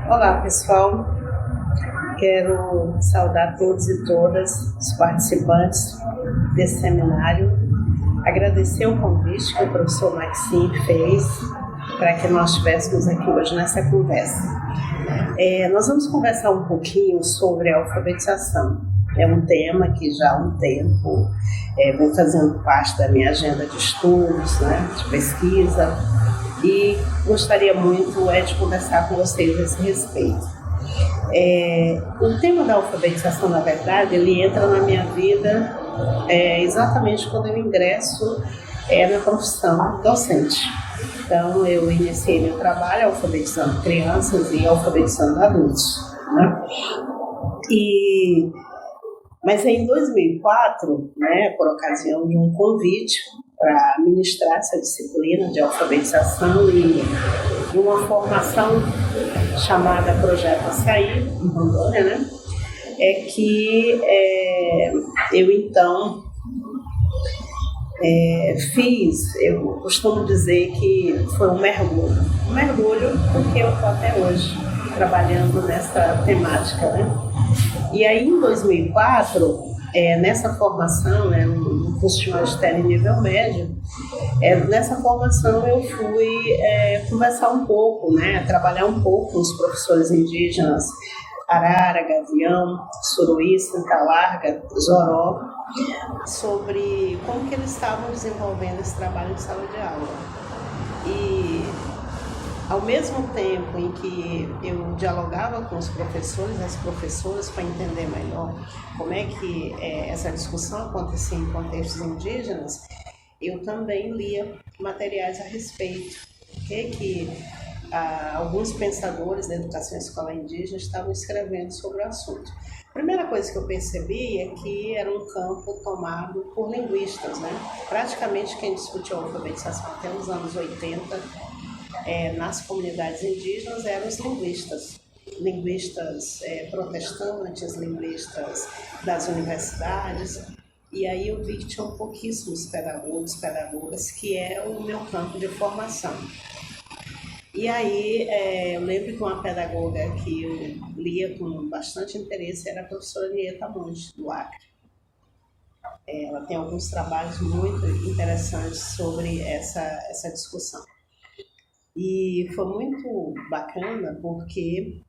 Olá, pessoal. Quero saudar todos e todas os participantes desse seminário, agradecer o convite que o professor Maxime fez para que nós estivéssemos aqui hoje nessa conversa. Nós vamos conversar um pouquinho sobre a alfabetização. É um tema que já há um tempo vem fazendo parte da minha agenda de estudos, de pesquisa, e gostaria muito de conversar com vocês a esse respeito. O tema da alfabetização, na verdade, ele entra na minha vida exatamente quando eu ingresso na profissão docente. Então, eu iniciei meu trabalho alfabetizando crianças e alfabetizando adultos, Mas em 2004, por ocasião de um convite para ministrar essa disciplina de alfabetização e uma formação chamada Projeto Açaí, em Rondônia, eu então eu costumo dizer que foi um mergulho porque eu estou até hoje trabalhando nessa temática, E aí, em 2004, nessa formação, no curso de magistério em nível médio, nessa formação eu fui conversar um pouco, trabalhar um pouco com os professores indígenas Arara, Gavião, Suruí, Santa Larga, Zoró, sobre como que eles estavam desenvolvendo esse trabalho em sala de aula. E ao mesmo tempo em que eu dialogava com os professores e as professoras para entender melhor como é que essa discussão acontecia em contextos indígenas, eu também lia materiais a respeito, que alguns pensadores da educação escolar indígena estavam escrevendo sobre o assunto. A primeira coisa que eu percebi é que era um campo tomado por linguistas, Praticamente quem discutiu a alfabetização até os anos 80 nas comunidades indígenas eram os linguistas protestantes, linguistas das universidades, e aí eu vi que tinham pouquíssimos pedagogas, que é o meu campo de formação. E aí eu lembro que uma pedagoga que eu lia com bastante interesse era a professora Nieta Monte, do Acre. Ela tem alguns trabalhos muito interessantes sobre essa discussão. E foi muito bacana porque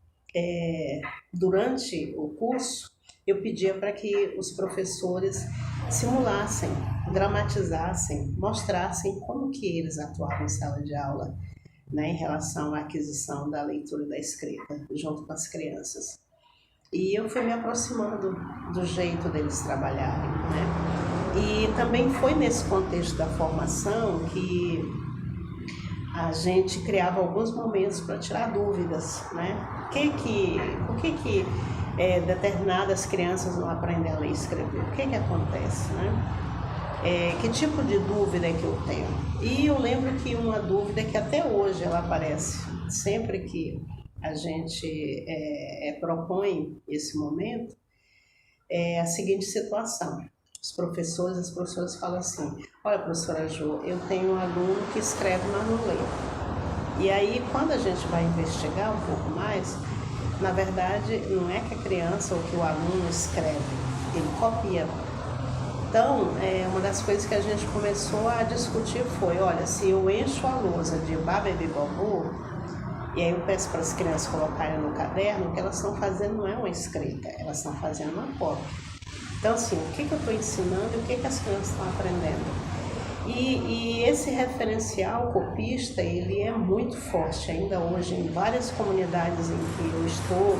durante o curso eu pedia para que os professores simulassem, dramatizassem, mostrassem como que eles atuavam em sala de aula, em relação à aquisição da leitura e da escrita junto com as crianças. E eu fui me aproximando do jeito deles trabalharem, E também foi nesse contexto da formação que a gente criava alguns momentos para tirar dúvidas, Por que determinadas crianças não aprendem a ler e escrever? O que acontece, que tipo de dúvida é que eu tenho? E eu lembro que uma dúvida que até hoje ela aparece sempre que a gente propõe esse momento é a seguinte situação. Os professores e as professoras falam assim: olha, professora Jo, eu tenho um aluno que escreve, mas não lê. E aí, quando a gente vai investigar um pouco mais, na verdade, não é que a criança ou que o aluno escreve, ele copia. Então, uma das coisas que a gente começou a discutir foi: olha, se eu encho a lousa de babebi bobô, e aí eu peço para as crianças colocarem no caderno, o que elas estão fazendo não é uma escrita, elas estão fazendo uma cópia. Então, assim, o que eu estou ensinando e o que as crianças estão aprendendo? E esse referencial copista, ele é muito forte ainda hoje em várias comunidades em que eu estou,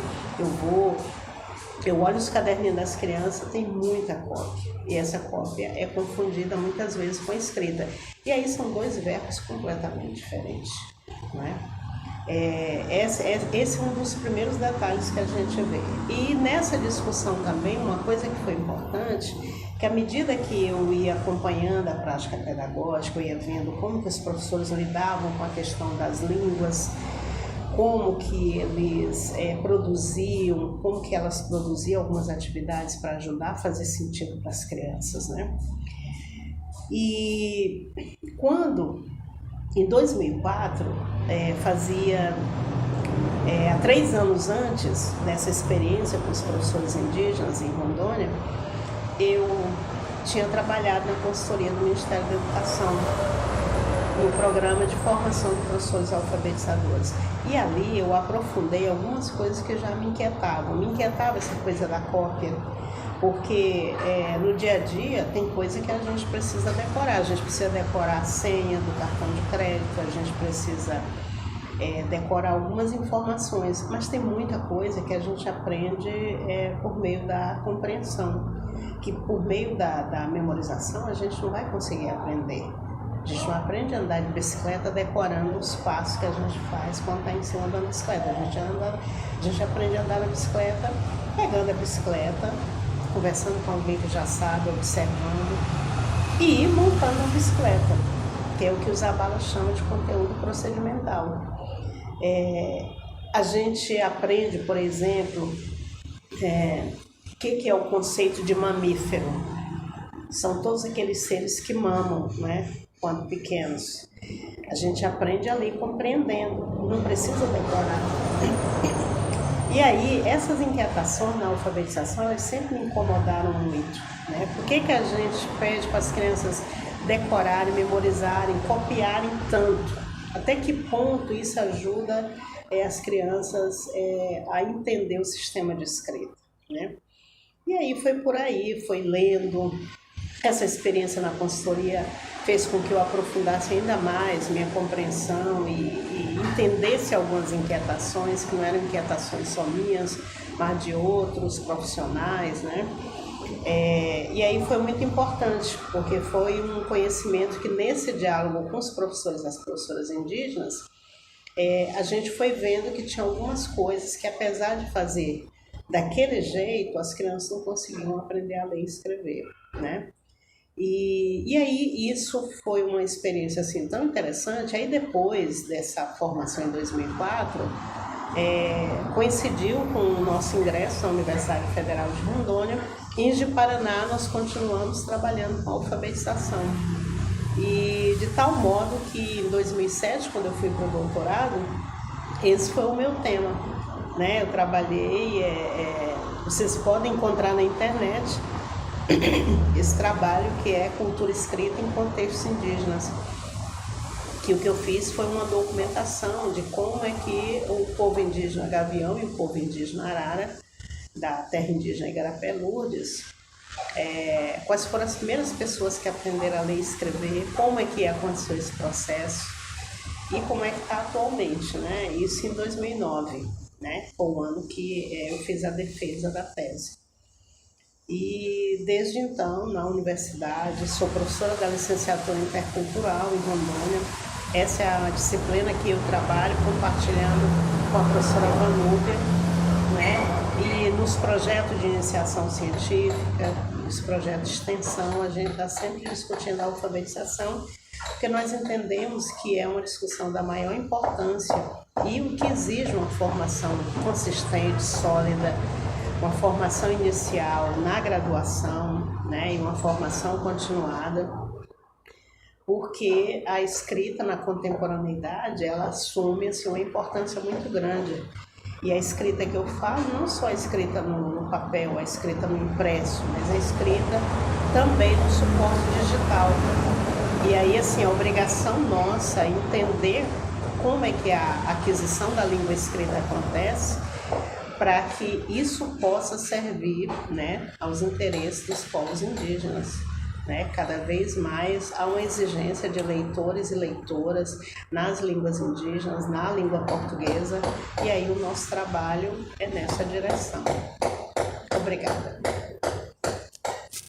eu olho os caderninhos das crianças, tem muita cópia. E essa cópia é confundida muitas vezes com a escrita. E aí são dois verbos completamente diferentes, Esse é um dos primeiros detalhes que a gente vê. E nessa discussão também, uma coisa que foi importante, que à medida que eu ia acompanhando a prática pedagógica, eu ia vendo como que os professores lidavam com a questão das línguas, como que eles produziam, como que elas produziam algumas atividades para ajudar a fazer sentido para as crianças, E quando, em 2004, fazia Há 3 anos antes dessa experiência com os professores indígenas em Rondônia, eu tinha trabalhado na consultoria do Ministério da Educação, no programa de formação de professores alfabetizadores. E ali eu aprofundei algumas coisas que já me inquietavam. Me inquietava essa coisa da cópia, porque no dia a dia tem coisa que a gente precisa decorar. A gente precisa decorar a senha do cartão de crédito, a gente precisa decorar algumas informações, mas tem muita coisa que a gente aprende por meio da compreensão, que por meio da memorização a gente não vai conseguir aprender. A gente não aprende a andar de bicicleta decorando os passos que a gente faz quando está em cima da bicicleta. A gente aprende a andar na bicicleta, pegando a bicicleta, conversando com alguém que já sabe, observando e montando a bicicleta, que é o que o Zabala chama de conteúdo procedimental. A gente aprende, por exemplo, o que é o conceito de mamífero. São todos aqueles seres que mamam, né, quando pequenos. A gente aprende ali compreendendo, não precisa decorar. E aí, essas inquietações na alfabetização, elas sempre me incomodaram muito, né? Por que a gente pede para as crianças decorarem, memorizarem, copiarem tanto? Até que ponto isso ajuda as crianças a entender o sistema de escrita, né? E aí foi por aí, foi lendo. Essa experiência na consultoria fez com que eu aprofundasse ainda mais minha compreensão e entendesse algumas inquietações, que não eram inquietações só minhas, mas de outros profissionais, né? E aí foi muito importante, porque foi um conhecimento que nesse diálogo com os professores e as professoras indígenas, a gente foi vendo que tinha algumas coisas que, apesar de fazer daquele jeito, as crianças não conseguiam aprender a ler e escrever, né? E aí isso foi uma experiência assim tão interessante. Aí depois dessa formação em 2004, coincidiu com o nosso ingresso na Universidade Federal de Rondônia. Em Ji-Paraná nós continuamos trabalhando com a alfabetização. E de tal modo que em 2007, quando eu fui para o doutorado, esse foi o meu tema, né? Eu trabalhei, vocês podem encontrar na internet esse trabalho que é cultura escrita em contextos indígenas, que o que eu fiz foi uma documentação de como é que o povo indígena Gavião e o povo indígena Arara da terra indígena Igarapé-Lourdes, quais foram as primeiras pessoas que aprenderam a ler e escrever, como é que aconteceu esse processo e como é que está atualmente, né? Isso em 2009, né? Foi o ano que eu fiz a defesa da tese. E desde então, na universidade, sou professora da licenciatura intercultural em Rondônia. Essa é a disciplina que eu trabalho compartilhando com a professora Vanúbia, né? E nos projetos de iniciação científica, nos projetos de extensão, a gente está sempre discutindo a alfabetização, porque nós entendemos que é uma discussão da maior importância e o que exige uma formação consistente, sólida, uma formação inicial na graduação, né, e uma formação continuada, porque a escrita na contemporaneidade, ela assume assim, uma importância muito grande. E a escrita que eu falo, não só a escrita no papel, a escrita no impresso, mas a escrita também no suporte digital. E aí, assim, a obrigação nossa é entender como é que a aquisição da língua escrita acontece, para que isso possa servir, né, aos interesses dos povos indígenas, né? Cada vez mais há uma exigência de leitores e leitoras nas línguas indígenas, na língua portuguesa, e aí o nosso trabalho é nessa direção. Obrigada.